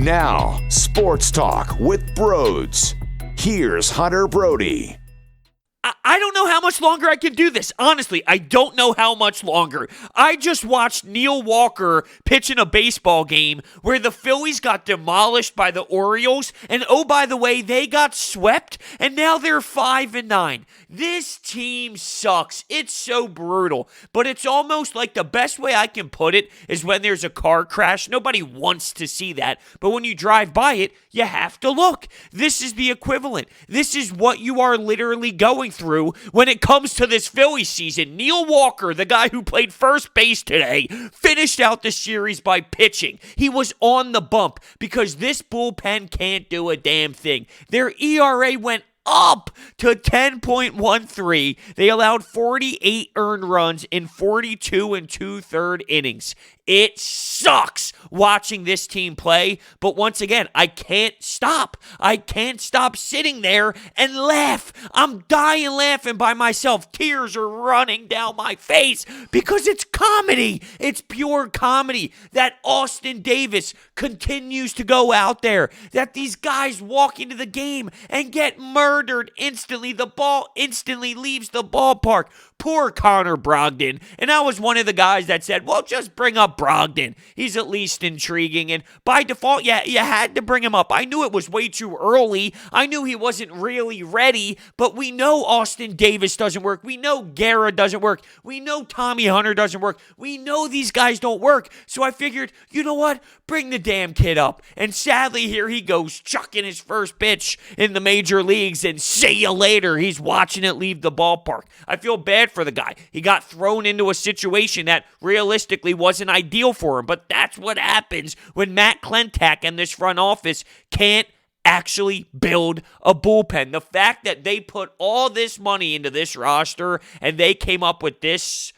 Now, Sports Talk with Broads. Here's Hunter Brody. I don't know how much longer I can do this. Honestly, I don't know how much longer. I just watched Neil Walker pitch in a baseball game where the Phillies got demolished by the Orioles, and oh, by the way, they got swept, and now they're 5-9. This team sucks. It's so brutal, but it's almost like the best way I can put it is when there's a car crash. Nobody wants to see that, but when you drive by it, you have to look. This is the equivalent. This is what you are literally going through when it comes to this Phillies season. Neil Walker, the guy who played first base today, finished out the series by pitching. He was on the bump because this bullpen can't do a damn thing. Their ERA went up to 10.13. They allowed 48 earned runs in 42 and 2/3 innings. It sucks watching this team play, but once again, I can't stop. I can't stop sitting there and laugh. I'm dying laughing by myself. Tears are running down my face because it's comedy. It's pure comedy that Austin Davis continues to go out there, that these guys walk into the game and get murdered instantly. The ball instantly leaves the ballpark. Poor Connor Brogdon. And I was one of the guys that said, well, just bring up Brogdon. He's at least intriguing. And by default, yeah, you had to bring him up. I knew it was way too early. I knew he wasn't really ready. But we know Austin Davis doesn't work. We know Guerra doesn't work. We know Tommy Hunter doesn't work. We know these guys don't work. So I figured, you know what? Bring the damn kid up. And sadly, here he goes, chucking his first pitch in the major leagues. And see you later. He's watching it leave the ballpark. I feel bad for the guy. He got thrown into a situation that realistically wasn't ideal for him, but that's what happens when Matt Klentak and this front office can't actually build a bullpen. The fact that they put all this money into this roster and they came up with this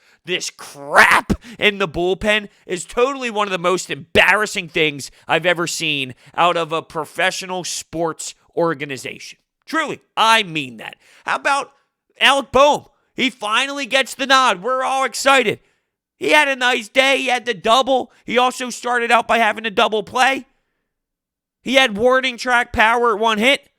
crap in the bullpen is totally one of the most embarrassing things I've ever seen out of a professional sports organization. Truly, I mean that. How about Alec Bohm? He finally gets the nod. We're all excited. He had a nice day. He had the double. He also started out by having a double play. He had warning track power at one hit.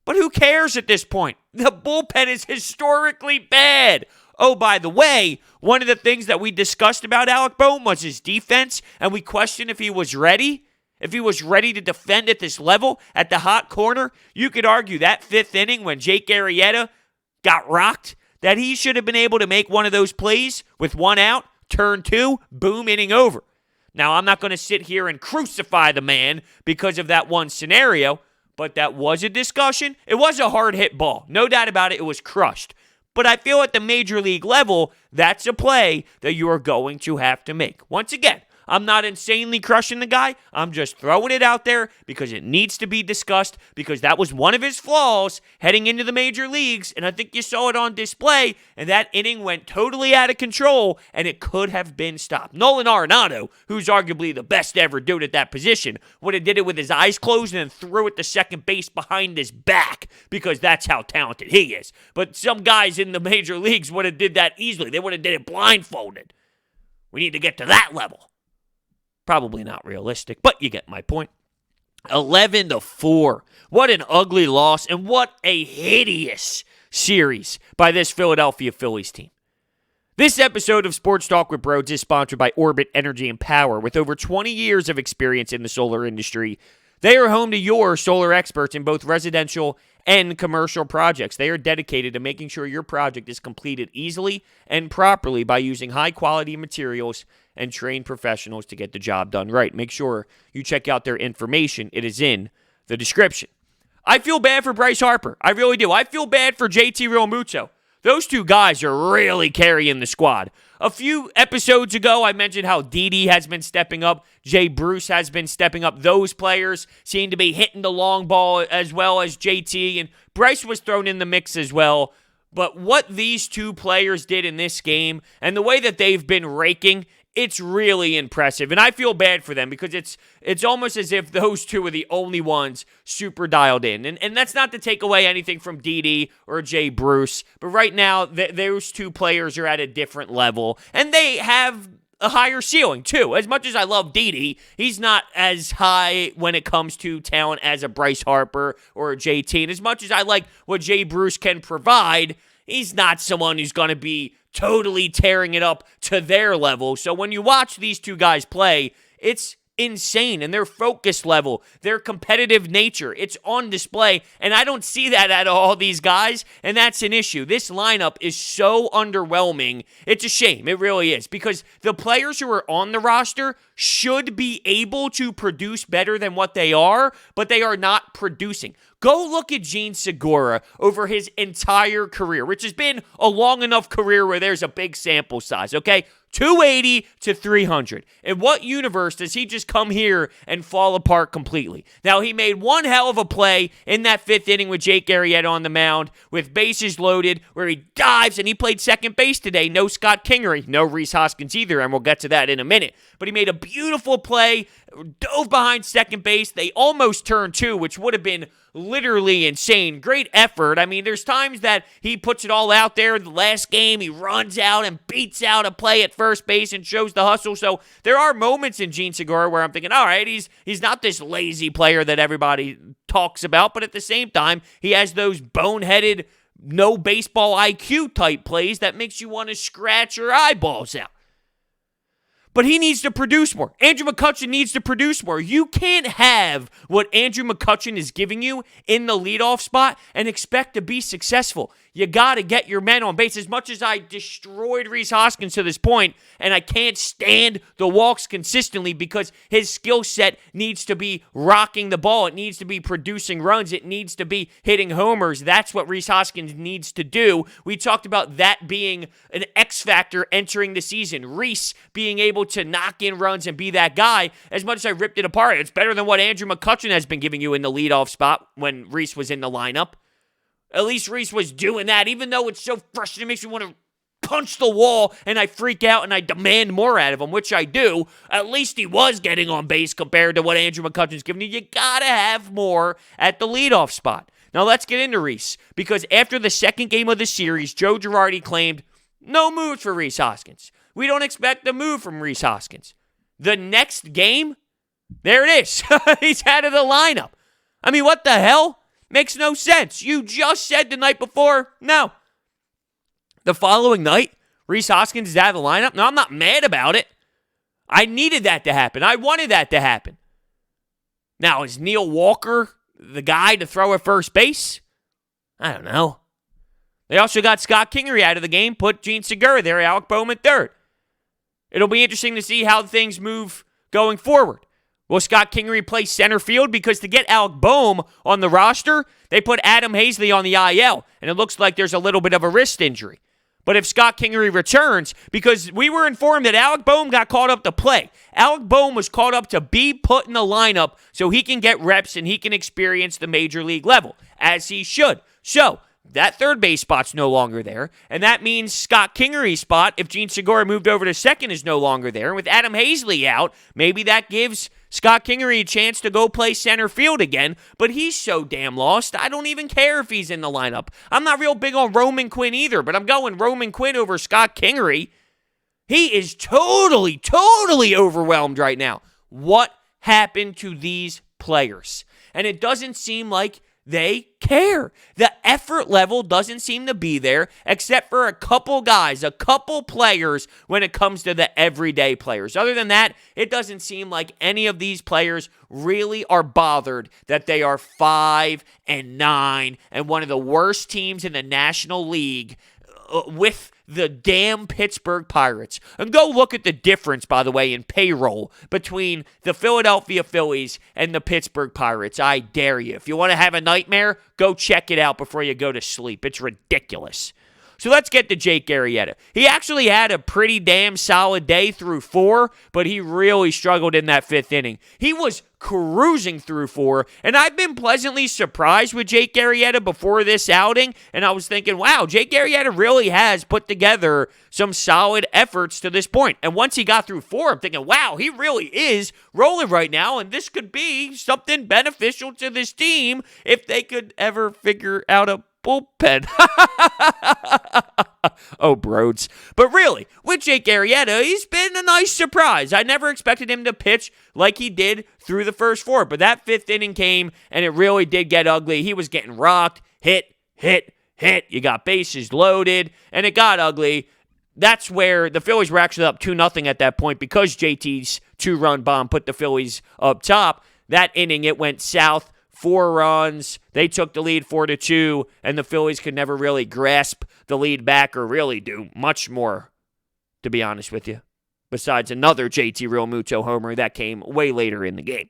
But who cares at this point? The bullpen is historically bad. Oh, by the way, one of the things that we discussed about Alec Bohm was his defense, and we questioned if he was ready. If he was ready to defend at this level, at the hot corner. You could argue that fifth inning when Jake Arrieta got rocked, that he should have been able to make one of those plays with one out, turn two, boom, inning over. Now, I'm not going to sit here and crucify the man because of that one scenario, but that was a discussion. It was a hard-hit ball. No doubt about it, it was crushed. But I feel at the major league level, that's a play that you are going to have to make. Once again, I'm not insanely crushing the guy. I'm just throwing it out there because it needs to be discussed, because that was one of his flaws heading into the major leagues, and I think you saw it on display, and that inning went totally out of control, and it could have been stopped. Nolan Arenado, who's arguably the best ever dude at that position, would have did it with his eyes closed and then threw it to second base behind his back, because that's how talented he is. But some guys in the major leagues would have did that easily. They would have did it blindfolded. We need to get to that level. Probably not realistic, but you get my point. 11-4. What an ugly loss, and what a hideous series by this Philadelphia Phillies team. This episode of Sports Talk with Broads is sponsored by Orbit Energy and Power. With over 20 years of experience in the solar industry, they are home to your solar experts in both residential and commercial projects. They are dedicated to making sure your project is completed easily and properly by using high-quality materials and trained professionals to get the job done right. Make sure you check out their information. It is in the description. I feel bad for Bryce Harper. I really do. I feel bad for JT Realmuto. Those two guys are really carrying the squad. A few episodes ago, I mentioned how Didi has been stepping up. Jay Bruce has been stepping up. Those players seem to be hitting the long ball as well as JT. And Bryce was thrown in the mix as well. But what these two players did in this game and the way that they've been raking, it's really impressive. And I feel bad for them because it's almost as if those two are the only ones super dialed in. And that's not to take away anything from Didi or Jay Bruce. But right now, those two players are at a different level. And they have a higher ceiling, too. As much as I love Didi, he's not as high when it comes to talent as a Bryce Harper or a JT. And as much as I like what Jay Bruce can provide, he's not someone who's going to be totally tearing it up to their level. So when you watch these two guys play, it's insane. And their focus level, their competitive nature, it's on display. And I don't see that out of all these guys, and that's an issue. This lineup is so underwhelming. It's a shame. It really is. Because the players who are on the roster should be able to produce better than what they are, but they are not producing. Go look at Jean Segura over his entire career, which has been a long enough career where there's a big sample size, okay? 280 to 300. In what universe does he just come here and fall apart completely? Now, he made one hell of a play in that fifth inning with Jake Arrieta on the mound with bases loaded where he dives, and he played second base today. No Scott Kingery, no Rhys Hoskins either, and we'll get to that in a minute. But he made a beautiful play, dove behind second base. They almost turned two, which would have been literally insane. Great effort. I mean, there's times that he puts it all out there. The last game, he runs out and beats out a play at first base and shows the hustle. So there are moments in Jean Segura where I'm thinking, all right, he's not this lazy player that everybody talks about, but at the same time, he has those boneheaded, no baseball IQ type plays that makes you want to scratch your eyeballs out. But he needs to produce more. Andrew McCutchen needs to produce more. You can't have what Andrew McCutchen is giving you in the leadoff spot and expect to be successful. You got to get your men on base. As much as I destroyed Rhys Hoskins to this point, and I can't stand the walks consistently because his skill set needs to be rocking the ball. It needs to be producing runs. It needs to be hitting homers. That's what Rhys Hoskins needs to do. We talked about that being an X factor entering the season. Rhys being able to knock in runs and be that guy. As much as I ripped it apart, it's better than what Andrew McCutchen has been giving you in the leadoff spot when Rhys was in the lineup. At least Rhys was doing that, even though it's so frustrating. It makes me want to punch the wall, and I freak out, and I demand more out of him, which I do. At least he was getting on base compared to what Andrew McCutchen's giving you. You got to have more at the leadoff spot. Now, let's get into Rhys, because after the second game of the series, Joe Girardi claimed no moves for Rhys Hoskins. We don't expect a move from Rhys Hoskins. The next game, there it is. He's out of the lineup. I mean, what the hell? Makes no sense. You just said the night before, no. The following night, Rhys Hoskins is out of the lineup. No, I'm not mad about it. I needed that to happen. I wanted that to happen. Now, is Neil Walker the guy to throw at first base? I don't know. They also got Scott Kingery out of the game, put Jean Segura there, Alec Bohm at third. It'll be interesting to see how things move going forward. Will Scott Kingery play center field? Because to get Alec Bohm on the roster, they put Adam Hazley on the IL, and it looks like there's a little bit of a wrist injury. But if Scott Kingery returns, because we were informed that Alec Bohm got called up to play. Alec Bohm was called up to be put in the lineup so he can get reps and he can experience the major league level, as he should. So, that third base spot's no longer there, and that means Scott Kingery's spot, if Jean Segura moved over to second, is no longer there. And with Adam Hazley out, maybe that gives Scott Kingery a chance to go play center field again, but he's so damn lost, I don't even care if he's in the lineup. I'm not real big on Roman Quinn either, but I'm going Roman Quinn over Scott Kingery. He is totally overwhelmed right now. What happened to these players? And it doesn't seem like they care. The effort level doesn't seem to be there, except for a couple guys, a couple players when it comes to the everyday players. Other than that, it doesn't seem like any of these players really are bothered that they are 5-9 and one of the worst teams in the National League with the damn Pittsburgh Pirates. And go look at the difference, by the way, in payroll between the Philadelphia Phillies and the Pittsburgh Pirates. I dare you. If you want to have a nightmare, go check it out before you go to sleep. It's ridiculous. So let's get to Jake Arrieta. He actually had a pretty damn solid day through 4, but he really struggled in that 5th inning. He was cruising through 4, and I've been pleasantly surprised with Jake Arrieta before this outing, and I was thinking, wow, Jake Arrieta really has put together some solid efforts to this point. And once he got through 4, I'm thinking, wow, he really is rolling right now, and this could be something beneficial to this team if they could ever figure out a bullpen. Oh, Broads. But really, with Jake Arrieta, he's been a nice surprise. I never expected him to pitch like he did through the first four. But that fifth inning came, and it really did get ugly. He was getting rocked, hit. You got bases loaded, and it got ugly. That's where the Phillies were actually up 2-0 at that point because JT's two-run bomb put the Phillies up top. That inning, it went south. 4 runs. They took the lead 4-2, and the Phillies could never really grasp the lead back or really do much more, to be honest with you, besides another JT Realmuto homer that came way later in the game.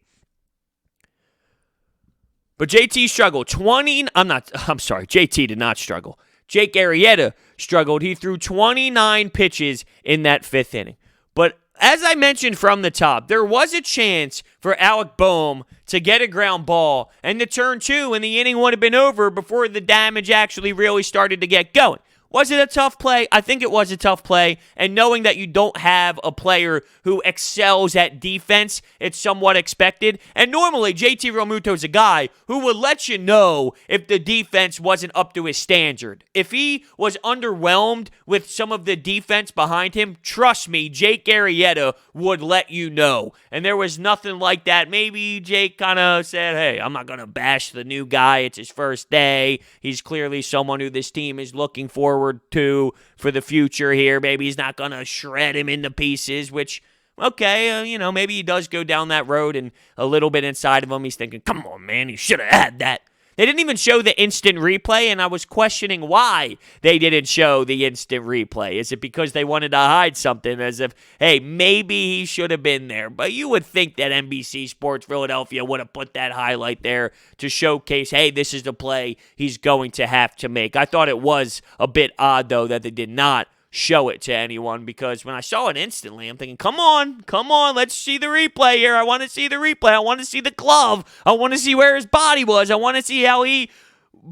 But JT struggled. JT did not struggle. Jake Arrieta struggled. He threw 29 pitches in that fifth inning. But as I mentioned from the top, there was a chance for Alec Bohm to get a ground ball and to turn 2, and the inning would have been over before the damage actually really started to get going. Was it a tough play? I think it was a tough play, and knowing that you don't have a player who excels at defense, it's somewhat expected. And normally, JT Realmuto is a guy who would let you know if the defense wasn't up to his standard. If he was underwhelmed with some of the defense behind him, trust me, Jake Arrieta would let you know. And there was nothing like that. Maybe Jake kind of said, hey, I'm not going to bash the new guy. It's his first day. He's clearly someone who this team is looking forward to for the future here. Maybe he's not going to shred him into pieces, which, okay, maybe he does go down that road, and a little bit inside of him, he's thinking, come on, man, you should have had that. They didn't even show the instant replay, and I was questioning why they didn't show the instant replay. Is it because they wanted to hide something, as if, hey, maybe he should have been there? But you would think that NBC Sports Philadelphia would have put that highlight there to showcase, hey, this is the play he's going to have to make. I thought it was a bit odd, though, that they did not show it to anyone, because when I saw it instantly, I'm thinking, come on, let's see the replay here. I want to see the replay. I want to see the glove. I want to see where his body was. I want to see how he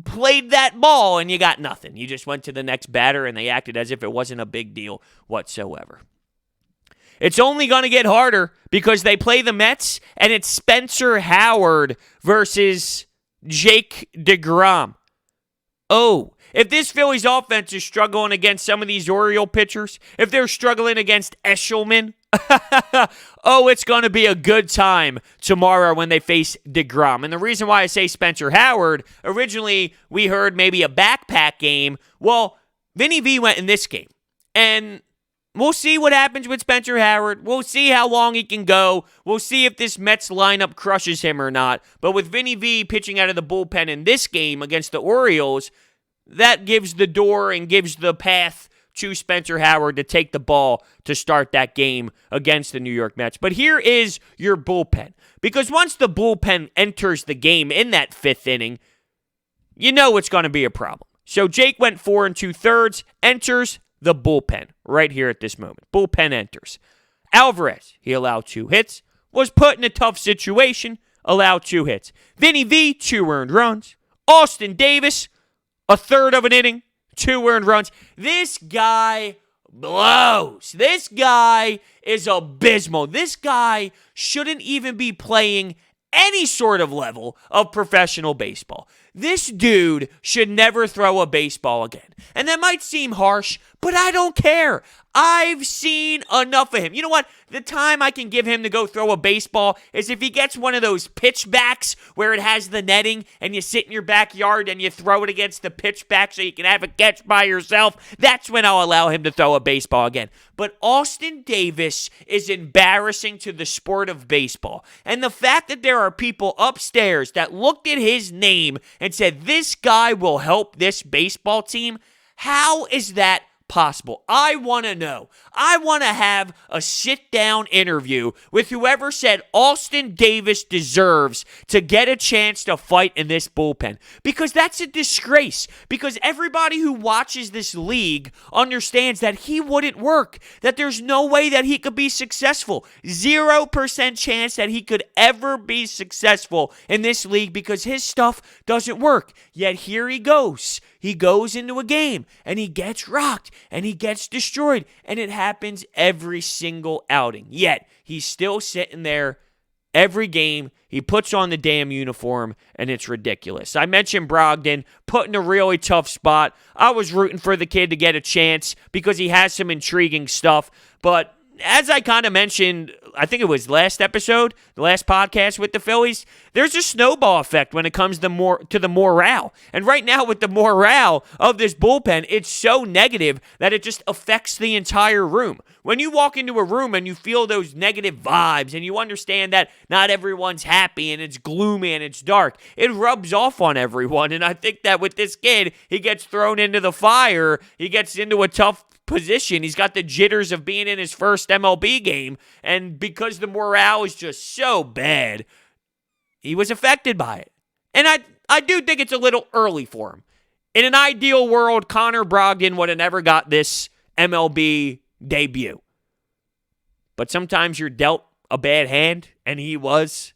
played that ball, and you got nothing. You just went to the next batter, and they acted as if it wasn't a big deal whatsoever. It's only going to get harder because they play the Mets, and it's Spencer Howard versus Jake DeGrom. Oh, if this Phillies offense is struggling against some of these Oriole pitchers, if they're struggling against Eshelman, oh, it's going to be a good time tomorrow when they face DeGrom. And the reason why I say Spencer Howard, originally we heard maybe a backpack game. Well, Vinny V went in this game. And we'll see what happens with Spencer Howard. We'll see how long he can go. We'll see if this Mets lineup crushes him or not. But with Vinny V pitching out of the bullpen in this game against the Orioles, that gives the door and gives the path to Spencer Howard to take the ball to start that game against the New York Mets. But here is your bullpen. Because once the bullpen enters the game in that fifth inning, you know it's going to be a problem. So Jake went 4 2/3, enters the bullpen right here at this moment. Bullpen enters. Alvarez, he allowed 2 hits, was put in a tough situation, allowed 2 hits. Vinny V, 2 earned runs. Austin Davis, a third of an inning, 2 earned runs. This guy blows. This guy is abysmal. This guy shouldn't even be playing any sort of level of professional baseball. This dude should never throw a baseball again. And that might seem harsh, but I don't care. I've seen enough of him. You know what? The time I can give him to go throw a baseball is if he gets one of those pitchbacks where it has the netting and you sit in your backyard and you throw it against the pitchback so you can have a catch by yourself. That's when I'll allow him to throw a baseball again. But Austin Davis is embarrassing to the sport of baseball. And the fact that there are people upstairs that looked at his name and said, this guy will help this baseball team, how is that possible? I want to know. I want to have a sit-down interview with whoever said Austin Davis deserves to get a chance to fight in this bullpen. Because that's a disgrace. Because everybody who watches this league understands that he wouldn't work. That there's no way that he could be successful. 0% chance that he could ever be successful in this league because his stuff doesn't work. Yet here he goes. He goes into a game, and he gets rocked, and he gets destroyed, and it happens every single outing. Yet, he's still sitting there Every game, he puts on the damn uniform, and it's ridiculous. I mentioned Brogdon put in a really tough spot. I was rooting for the kid to get a chance because he has some intriguing stuff. But as I kind of mentioned, I think it was last episode, the last podcast with the Phillies, there's a snowball effect when it comes to the morale. And right now with the morale of this bullpen, it's so negative that it just affects the entire room. When you walk into a room and you feel those negative vibes and you understand that not everyone's happy and it's gloomy and it's dark, it rubs off on everyone. And I think that with this kid, he gets thrown into the fire, he gets into a tough position. He's got the jitters of being in his first MLB game, and because the morale is just so bad, he was affected by it. And I do think it's a little early for him. In an ideal world, Connor Brogdon would have never got this MLB debut. But sometimes you're dealt a bad hand, and he was,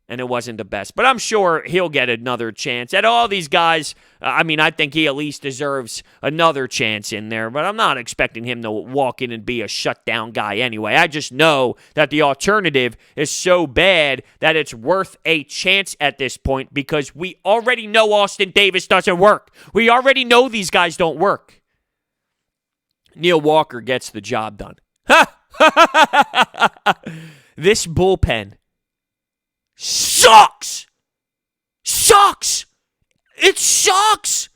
and it wasn't the best. But I'm sure he'll get another chance. And all these guys, I think he at least deserves another chance in there, but I'm not expecting him to walk in and be a shutdown guy anyway. I just know that the alternative is so bad that it's worth a chance at this point because we already know Austin Davis doesn't work. We already know these guys don't work. Neil Walker gets the job done. This bullpen sucks. It sucks.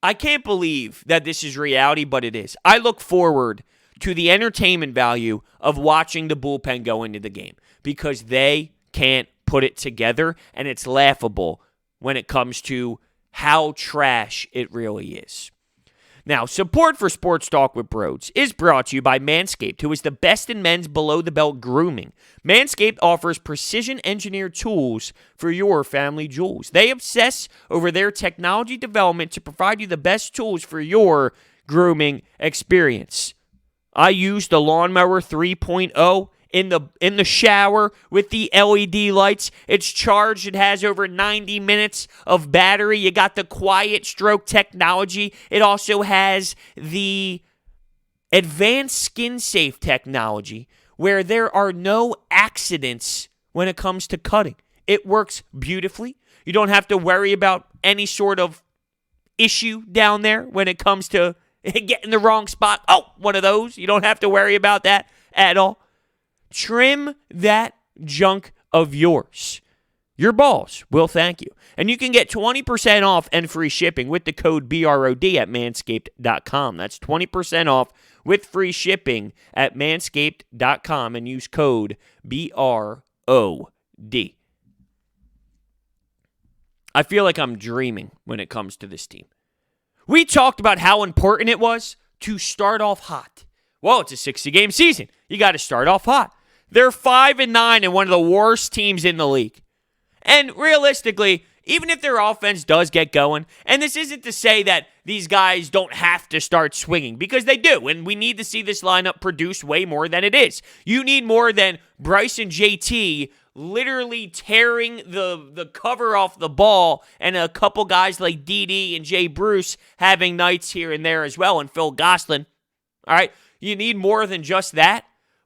I can't believe that this is reality, but it is. I look forward to the entertainment value of watching the bullpen go into the game because they can't put it together, and it's laughable when it comes to how trash it really is. Now, support for Sports Talk with Broads is brought to you by Manscaped, who is the best in men's below-the-belt grooming. Manscaped offers precision-engineered tools for your family jewels. They obsess over their technology development to provide you the best tools for your grooming experience. I use the Lawnmower 3.0 in the shower with the LED lights. It's charged. It has over 90 minutes of battery. You got the quiet stroke technology. It also has the advanced skin safe technology where there are no accidents when it comes to cutting. It works beautifully. You don't have to worry about any sort of issue down there when it comes to getting the wrong spot. Oh, one of those. You don't have to worry about that at all. Trim that junk of yours. Your balls will thank you. And you can get 20% off and free shipping with the code BROD at manscaped.com. That's 20% off with free shipping at manscaped.com and use code BROD. I feel like I'm dreaming when it comes to this team. We talked about how important it was to start off hot. Well, it's a 60-game season. You got to start off hot. They're 5-9 and one of the worst teams in the league. And realistically, even if their offense does get going, and this isn't to say that these guys don't have to start swinging, because they do, and we need to see this lineup produce way more than it is. You need more than Bryce and JT literally tearing the cover off the ball, and a couple guys like Didi and Jay Bruce having nights here and there as well, and Phil Gosselin. All right, you need more than just that.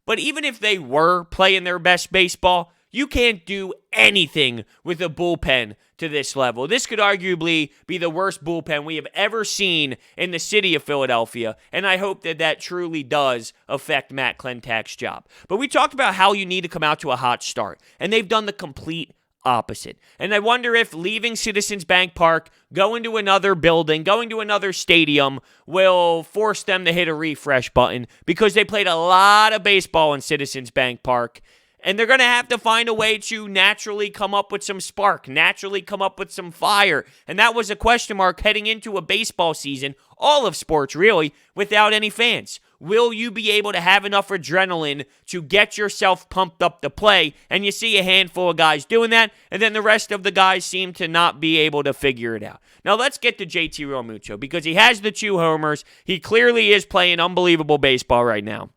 But even if they were playing their best baseball, you can't do anything with a bullpen to this level. This could arguably be the worst bullpen we have ever seen in the city of Philadelphia, and I hope that that truly does affect Matt Klentak's job. But we talked about how you need to come out to a hot start, and they've done the complete opposite. And I wonder if leaving Citizens Bank Park, going to another building, going to another stadium will force them to hit a refresh button because they played a lot of baseball in Citizens Bank Park. And they're going to have to find a way to naturally come up with some spark, naturally come up with some fire. And that was a question mark heading into a baseball season, all of sports really, without any fans. Will you be able to have enough adrenaline to get yourself pumped up to play? And you see a handful of guys doing that, and then the rest of the guys seem to not be able to figure it out. Now let's get to JT Realmuto because he has the 2 homers. He clearly is playing unbelievable baseball right now.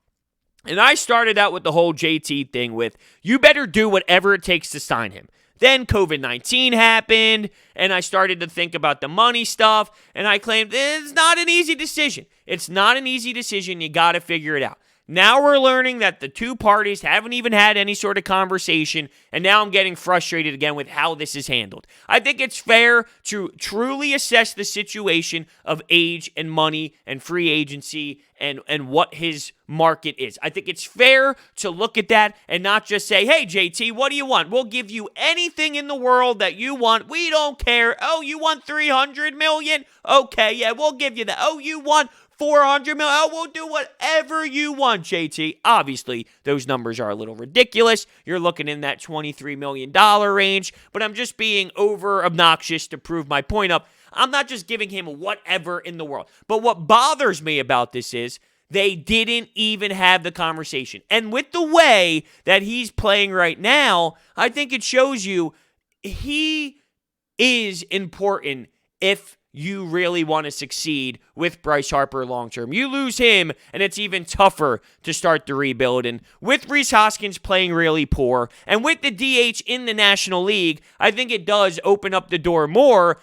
And I started out with the whole JT thing with, you better do whatever it takes to sign him. Then COVID-19 happened, and I started to think about the money stuff, and I claimed it's not an easy decision. It's not an easy decision. You got to figure it out. Now we're learning that the two parties haven't even had any sort of conversation, and now I'm getting frustrated again with how this is handled. I think it's fair to truly assess the situation of age and money and free agency and what his market is. I think it's fair to look at that and not just say, hey, JT, what do you want? We'll give you anything in the world that you want. We don't care. Oh, you want $300 million? Okay, yeah, we'll give you that. Oh, you want $400 million? Oh, we'll do whatever you want, JT. Obviously, those numbers are a little ridiculous. You're looking in that $23 million range, but I'm just being over obnoxious to prove my point up. I'm not just giving him whatever in the world. But what bothers me about this is they didn't even have the conversation. And with the way that he's playing right now, I think it shows you he is important if you really want to succeed with Bryce Harper long term. You lose him, and it's even tougher to start the rebuild. And with Rhys Hoskins playing really poor, and with the DH in the National League, I think it does open up the door more.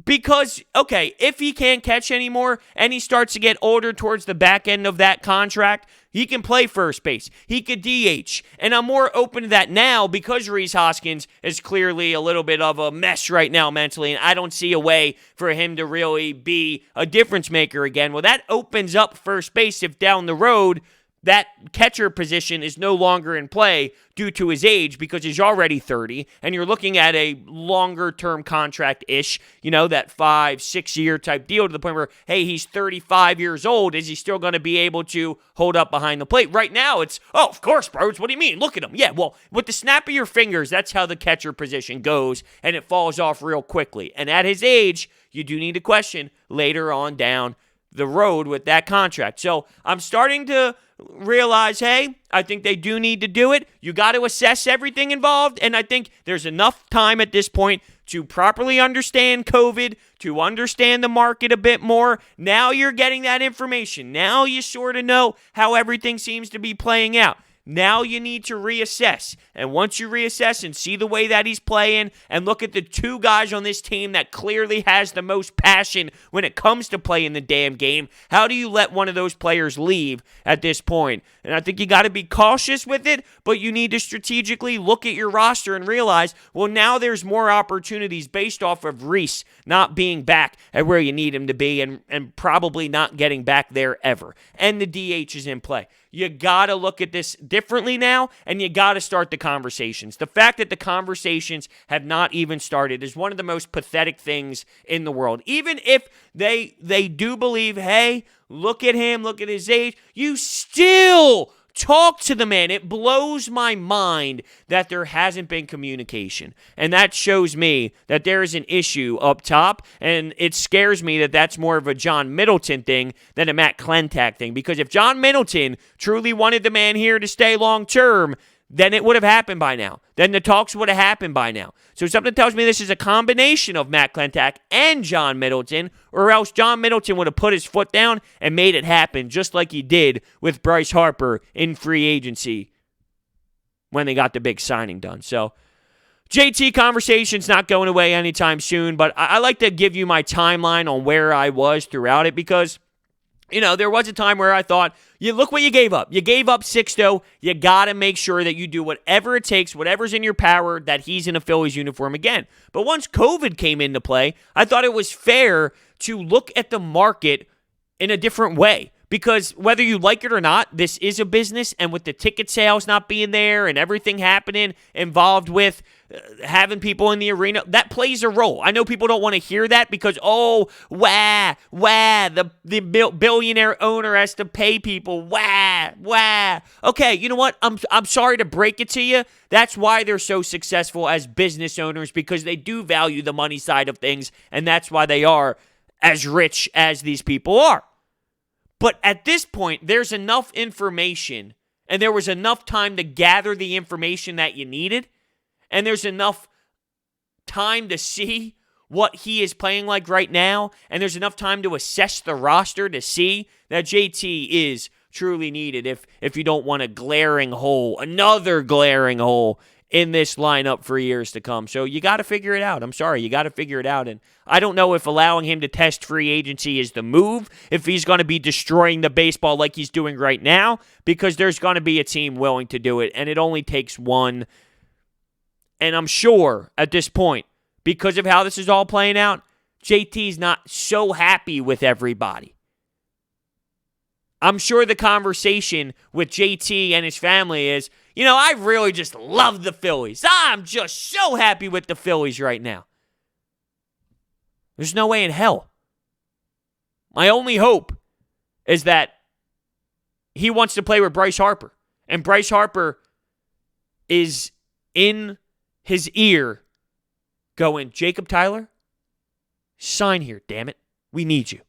Because, okay, if he can't catch anymore and he starts to get older towards the back end of that contract, he can play first base. He could DH. And I'm more open to that now because Rhys Hoskins is clearly a little bit of a mess right now mentally, and I don't see a way for him to really be a difference maker again. Well, that opens up first base if down the road that catcher position is no longer in play due to his age because he's already 30, and you're looking at a longer-term contract-ish, that 5-6 year type deal to the point where, hey, he's 35 years old. Is he still going to be able to hold up behind the plate? Right now, it's, oh, of course, bros. What do you mean? Look at him. Yeah, well, with the snap of your fingers, that's how the catcher position goes, and it falls off real quickly. And at his age, you do need to question later on down the road with that contract. So I'm starting to realize, hey, I think they do need to do it. You got to assess everything involved, and I think there's enough time at this point to properly understand COVID, to understand the market a bit more. Now you're getting that information. Now you sort of know how everything seems to be playing out. Now you need to reassess. And once you reassess and see the way that he's playing and look at the two guys on this team that clearly has the most passion when it comes to playing the damn game, how do you let one of those players leave at this point? And I think you got to be cautious with it, but you need to strategically look at your roster and realize, well, now there's more opportunities based off of Rhys not being back at where you need him to be and probably not getting back there ever. And the DH is in play. You got to look at this differently now, and you got to start the conversations. The fact that the conversations have not even started is one of the most pathetic things in the world. Even if they do believe, hey, look at him, look at his age, you still talk to the man. It blows my mind that there hasn't been communication. And that shows me that there is an issue up top, and it scares me that that's more of a John Middleton thing than a Matt Klentak thing. Because if John Middleton truly wanted the man here to stay long term, then it would have happened by now. Then the talks would have happened by now. So something tells me this is a combination of Matt Klentak and John Middleton, or else John Middleton would have put his foot down and made it happen, just like he did with Bryce Harper in free agency when they got the big signing done. So JT conversation's not going away anytime soon, but I like to give you my timeline on where I was throughout it because, there was a time where I thought, look what you gave up. You gave up Sixto. You got to make sure that you do whatever it takes, whatever's in your power, that he's in a Phillies uniform again. But once COVID came into play, I thought it was fair to look at the market in a different way. Because whether you like it or not, this is a business, and with the ticket sales not being there and everything happening involved with having people in the arena, that plays a role. I know people don't want to hear that because, the billionaire owner has to pay people, Okay, you know what? I'm sorry to break it to you. That's why they're so successful as business owners, because they do value the money side of things, and that's why they are as rich as these people are. But at this point, there's enough information, and there was enough time to gather the information that you needed, and there's enough time to see what he is playing like right now, and there's enough time to assess the roster to see that JT is truly needed if you don't want a glaring hole, another glaring hole in this lineup for years to come. So you got to figure it out. I'm sorry, you got to figure it out. And I don't know if allowing him to test free agency is the move, if he's going to be destroying the baseball like he's doing right now, because there's going to be a team willing to do it, and it only takes one. And I'm sure at this point, because of how this is all playing out, JT's not so happy with everybody. I'm sure the conversation with JT and his family is, I really just love the Phillies. I'm just so happy with the Phillies right now. There's no way in hell. My only hope is that he wants to play with Bryce Harper. And Bryce Harper is in his ear going, Jacob Tyler, sign here, damn it. We need you.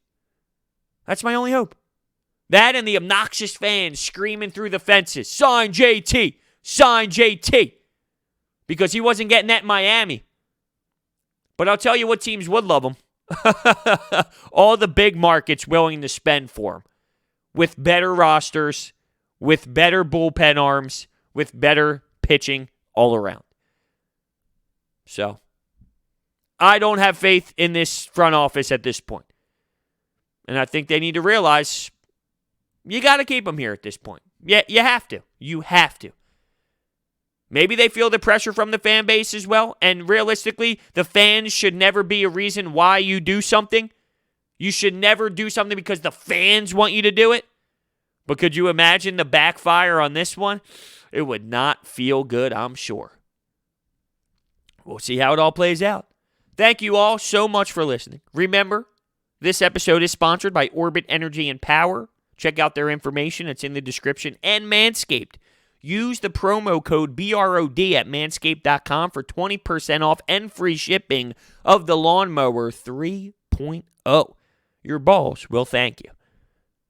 That's my only hope. That and the obnoxious fans screaming through the fences, sign JT, sign JT. Because he wasn't getting that in Miami. But I'll tell you what teams would love him. All the big markets willing to spend for him. With better rosters, with better bullpen arms, with better pitching all around. So, I don't have faith in this front office at this point. And I think they need to realize you got to keep him here at this point. Yeah, you have to. You have to. Maybe they feel the pressure from the fan base as well. And realistically, the fans should never be a reason why you do something. You should never do something because the fans want you to do it. But could you imagine the backfire on this one? It would not feel good, I'm sure. We'll see how it all plays out. Thank you all so much for listening. Remember, this episode is sponsored by Orbit Energy and Power. Check out their information. It's in the description. And Manscaped. Use the promo code BROD at manscaped.com for 20% off and free shipping of the Lawnmower 3.0. Your balls will thank you.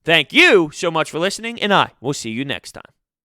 Thank you so much for listening, and I will see you next time.